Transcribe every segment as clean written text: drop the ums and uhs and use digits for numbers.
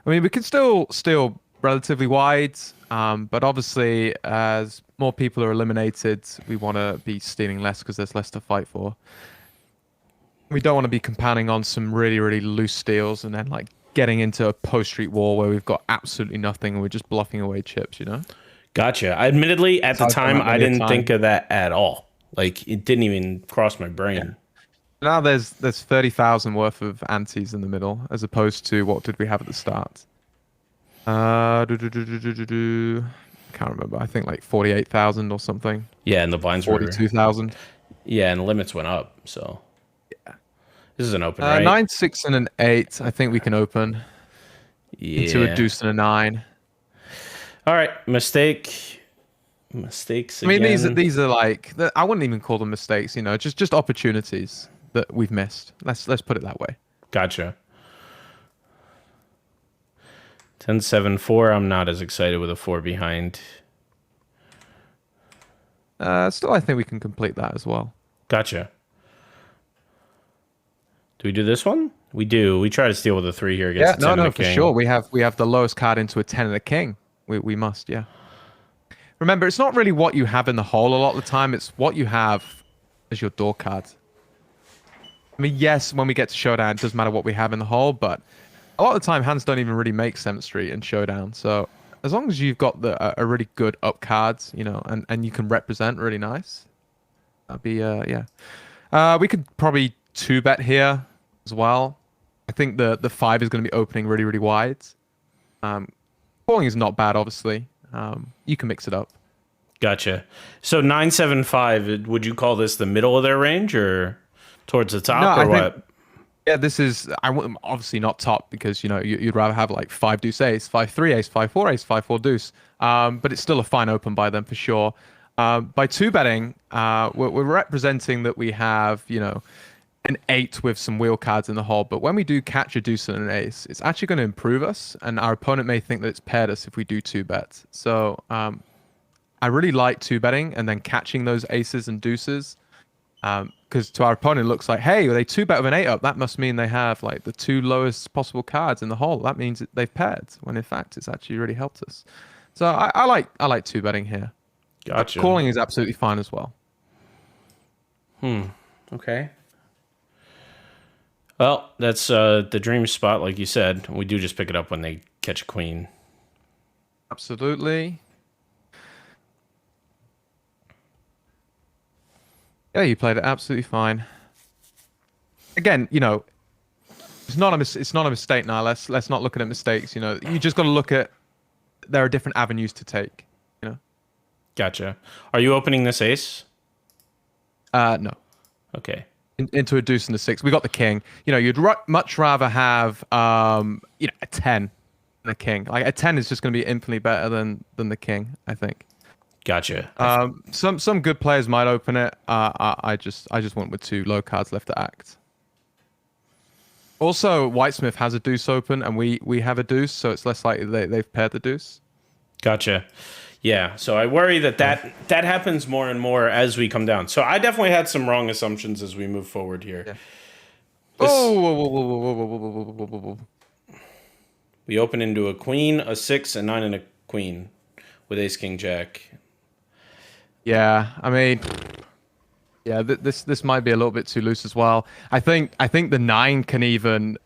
I mean, we can still steal relatively wide, but obviously, as more people are eliminated, we want to be stealing less because there's less to fight for. We don't want to be compounding on some really, really loose steals and then like getting into a post-street war where we've got absolutely nothing and we're just bluffing away chips, you know? Gotcha. Admittedly, at the So I've done time, that I many a didn't think time. of that at all. Like, it didn't even cross my Yeah. brain. Now there's 30,000 worth of antes in the middle, as opposed to what did we have at the start? Can't remember. I think like 48,000 or something. Yeah, and the blinds were, 42,000. yeah, and the limits went up. So this is an open, right? Nine, six, and an eight. I think we can open into a Yeah. deuce and a nine. All right, mistake. Mistakes I mean, again. these are like I wouldn't even call them mistakes. You know, just opportunities that we've missed. Let's put it that way. Gotcha. 10-7-4. I'm not as excited with a 4 behind. Still, I think we can complete that as well. Gotcha. Do we do this one? We do. We try to steal with a 3 here against Yeah, a 10 no, and a no, for king. sure. We have the lowest card into a 10 and a king. We must, yeah. Remember, it's not really what you have in the hole a lot of the time. It's what you have as your door card. I mean, yes, when we get to showdown, it doesn't matter what we have in the hole, but a lot of the time, hands don't even really make 7th Street and showdown. So as long as you've got a really good up cards, you know, and you can represent really nice, that'd be yeah. We could probably 2-bet here as well. I think the 5 is going to be opening really, really wide. Calling is not bad, obviously. You can mix it up. Gotcha. So 9-7-5. Would you call this the middle of their range or towards the No, top or I think what? yeah, this is obviously not top because you know you'd rather have like 5 deuce ace, 5-3 ace, 5-4 ace, 5-4 deuce. But it's still a fine open by them for sure. By 2-betting, we're representing that we have you know an 8 with some wheel cards in the hole. But when we do catch a deuce and an ace, it's actually going to improve us, and our opponent may think that it's paired us if we do 2-bet. So I really like 2-betting and then catching those aces and deuces. Because to our opponent, it looks like, hey, they 2-bet with an 8 up. That must mean they have like the 2 lowest possible cards in the hole. That means that they've paired, when in fact it's actually really helped us. So I like 2-betting here. Gotcha. Calling is absolutely fine as well. Okay. Well, that's the dream spot, like you said. We do just pick it up when they catch a queen. Absolutely. Yeah, you played it absolutely fine. Again, you know, it's not a mistake now. Let's not look at mistakes. You know, you just got to look at there are different avenues to take. You know. Gotcha. Are you opening this ace? No. Okay. Into a deuce and a 6. We got the king. You know, you'd much rather have you know, a 10 than a king. Like a 10 is just going to be infinitely better than the king, I think. Gotcha. Some good players might open it. I just went with 2 low cards left to act. Also, Whitesmith has a deuce open, and we have a deuce, so it's less likely they've paired the deuce. Gotcha. Yeah. So I worry that happens more and more as we come down. So I definitely had some wrong assumptions as we move forward here. Yeah. This, Oh, whoa, whoa, whoa, whoa, whoa, whoa, whoa, whoa, whoa, whoa, whoa. we open into a queen, a 6, a 9, and a queen with ace, king, jack. Yeah, I mean, yeah, this might be a little bit too loose as well. I think the 9 can even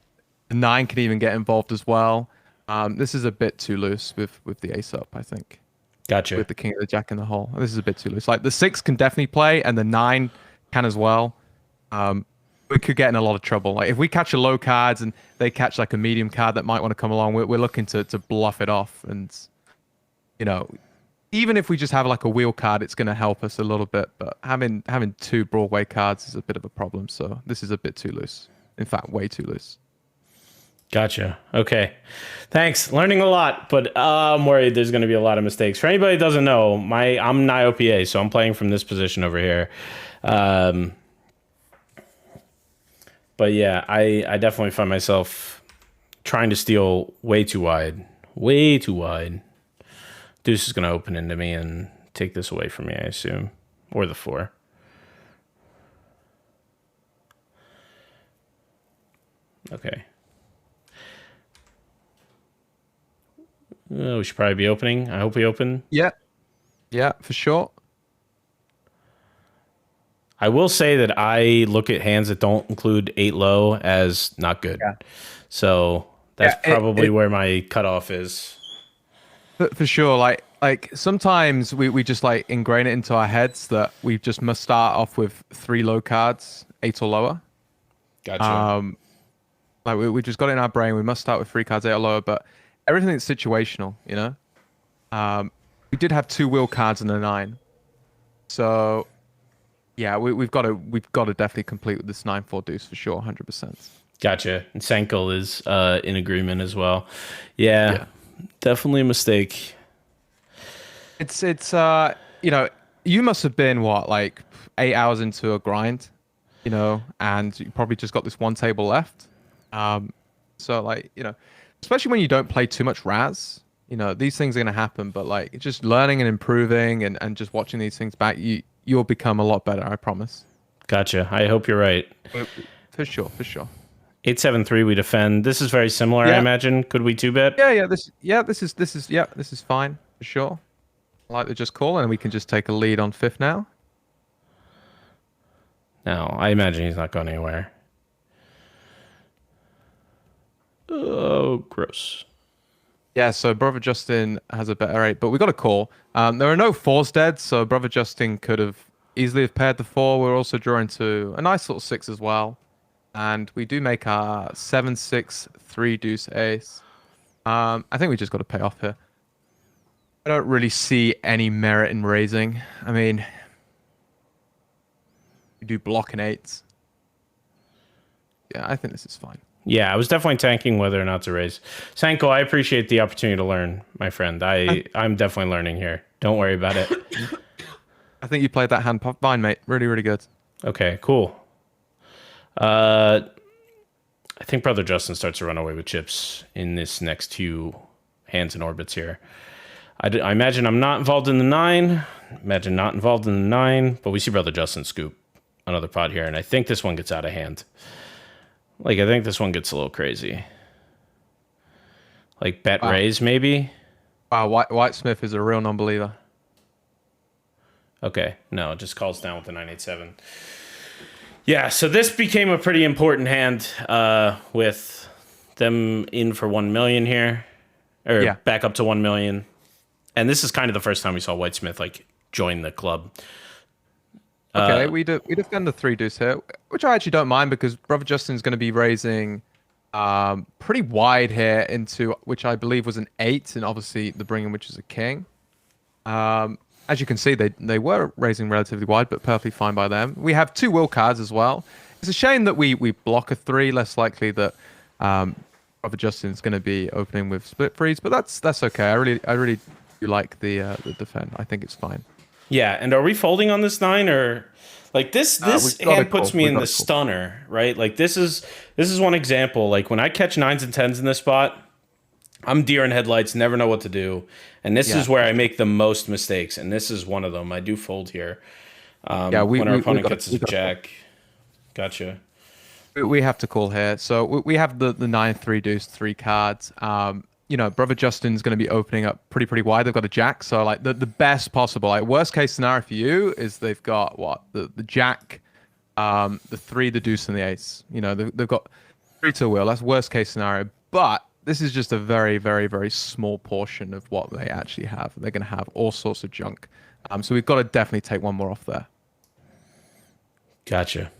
get involved as well. This is a bit too loose with the ace up, I think. Gotcha. With the king of the jack in the hole. This is a bit too loose. Like the 6 can definitely play and the 9 can as well. We could get in a lot of trouble. Like if we catch a low cards and they catch like a medium card that might want to come along, we're looking to bluff it off. And you know, even if we just have like a wheel card, it's going to help us a little bit. But having 2 Broadway cards is a bit of a problem. So this is a bit too loose. In fact, way too loose. Gotcha. Okay. Thanks. Learning a lot, but I'm worried there's going to be a lot of mistakes. For anybody who doesn't know, I'm naigo, so I'm playing from this position over here. But yeah, I definitely find myself trying to steal way too wide. Way too wide. Deuce is going to open into me and take this away from me, I assume. Or the 4. Okay. We should probably be opening. I hope we open. Yeah, yeah, for sure. I will say that I look at hands that don't include 8 low as not good. Yeah. So that's Yeah, probably where my cutoff is. for sure. Like sometimes we just like ingrain it into our heads that we just must start off with 3 low cards, 8 or lower. Gotcha. Like we just got it in our brain. We must start with 3 cards, 8 or lower. But everything is situational, you know. We did have 2 wheel cards and a 9, so yeah, we've got to definitely complete with this 9-4 deuce for sure, 100%. Gotcha. And Senkel is in agreement as well. Yeah, definitely a mistake. It's you know, you must have been what, like 8 hours into a grind, you know, and you probably just got this one table left. So like, you know, especially when you don't play too much Razz, you know, these things are gonna happen. But like, just learning and improving and just watching these things back, you'll become a lot better. I promise. Gotcha. I hope you're right. For sure, for sure. 8-7-3 we defend. This is very similar, I imagine. Could we 2-bet? This is fine for sure. I like to just call and we can just take a lead on 5th now. No, I imagine he's not going anywhere. Oh, gross. Yeah, so Brother Justin has a better 8, but we got a call. There are no 4s dead, so Brother Justin could have easily have paired the 4. We're also drawing to a nice little 6 as well. And we do make our 7-6 3 deuce ace. I think we just got to pay off here. I don't really see any merit in raising. I mean, we do block and 8s. Yeah, I think this is fine. Yeah, I was definitely tanking whether or not to raise. Sanko, I appreciate the opportunity to learn, my friend. I'm definitely learning here. Don't worry about it. I think you played that hand fine, mate. Really, really good. Okay, cool. I think Brother Justin starts to run away with chips in this next 2 hands and orbits here. I imagine I'm not involved in the 9. Imagine not involved in the 9, but we see Brother Justin scoop another pot here, and I think this one gets out of hand. Like, I think this one gets a little crazy. Like, bet raise, maybe? Wow, White Smith is a real non-believer. Okay, no, it just calls down with the 9-8-7. Yeah, so this became a pretty important hand with them in for 1 million here. Or back up to 1 million. And this is kind of the first time we saw White Smith, like, join the club. Okay, we defend the 3 deuce here, which I actually don't mind because Brother Justin's going to be raising pretty wide here into which I believe was an 8, and obviously the bringing, which is a king. As you can see, they were raising relatively wide, but perfectly fine by them. We have 2 will cards as well. It's a shame that we block a 3. Less likely that Brother Justin's going to be opening with split freeze, but that's okay. I really do like the defend. I think it's fine. Yeah, and are we folding on this 9 or like this hand puts me in the stunner, right? Like this is one example. Like when I catch 9s and 10s in this spot, I'm deer in headlights, never know what to do. And this is where I make the most mistakes, and this is one of them. I do fold here. When our opponent gets his jack. Gotcha. We have to call here. So we have the 9-3 deuce 3 cards. You know, Brother Justin's going to be opening up pretty wide. They've got a jack, so like the best possible, like worst case scenario for you is they've got what the jack, the 3, the deuce, and the ace. You know, they've got 3 to a wheel. That's worst case scenario, but this is just a very, very, very small portion of what they actually have. They're going to have all sorts of junk. So we've got to definitely take one more off there. Gotcha.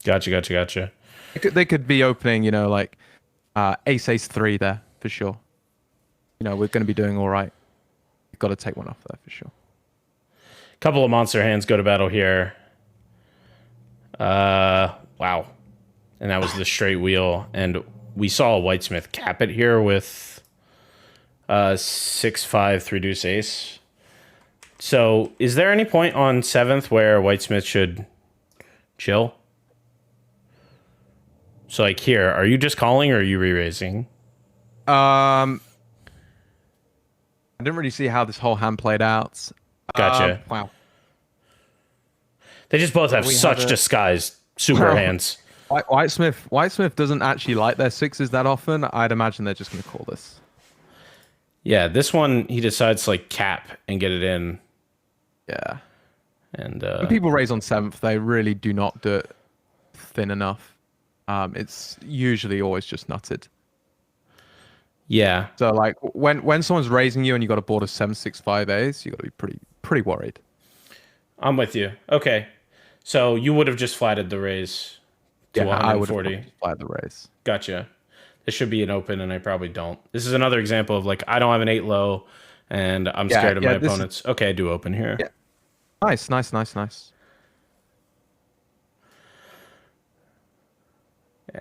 They could be opening, you know, like ace 3 there for sure. You know, we're going to be doing all right. We've got to take one off there for sure. Couple of monster hands go to battle here. Wow. And that was the straight wheel. And we saw a White Smith cap it here with 6-5 3 deuce ace. So is there any point on 7th where White Smith should chill? So like here, are you just calling or are you re-raising? I didn't really see how this whole hand played out. Gotcha. Wow. They just both have such disguised super hands. White Smith doesn't actually like their 6s that often. I'd imagine they're just going to call this. Yeah, this one he decides to like cap and get it in, Yeah. and When people raise on 7th, they really do not do it thin enough. It's usually always just nutted. yeah, So like when someone's raising you and you got a board of 7-6-5 A's, you got to be pretty worried. I'm with you. Okay, so you would have just flatted the raise to Yeah, I would have 140. applied the raise. Gotcha. This should be an open, and I probably don't. This is another example of like I don't have an 8 low, and I'm Yeah, scared of my this is opponents. Okay, I do open here. yeah. Nice.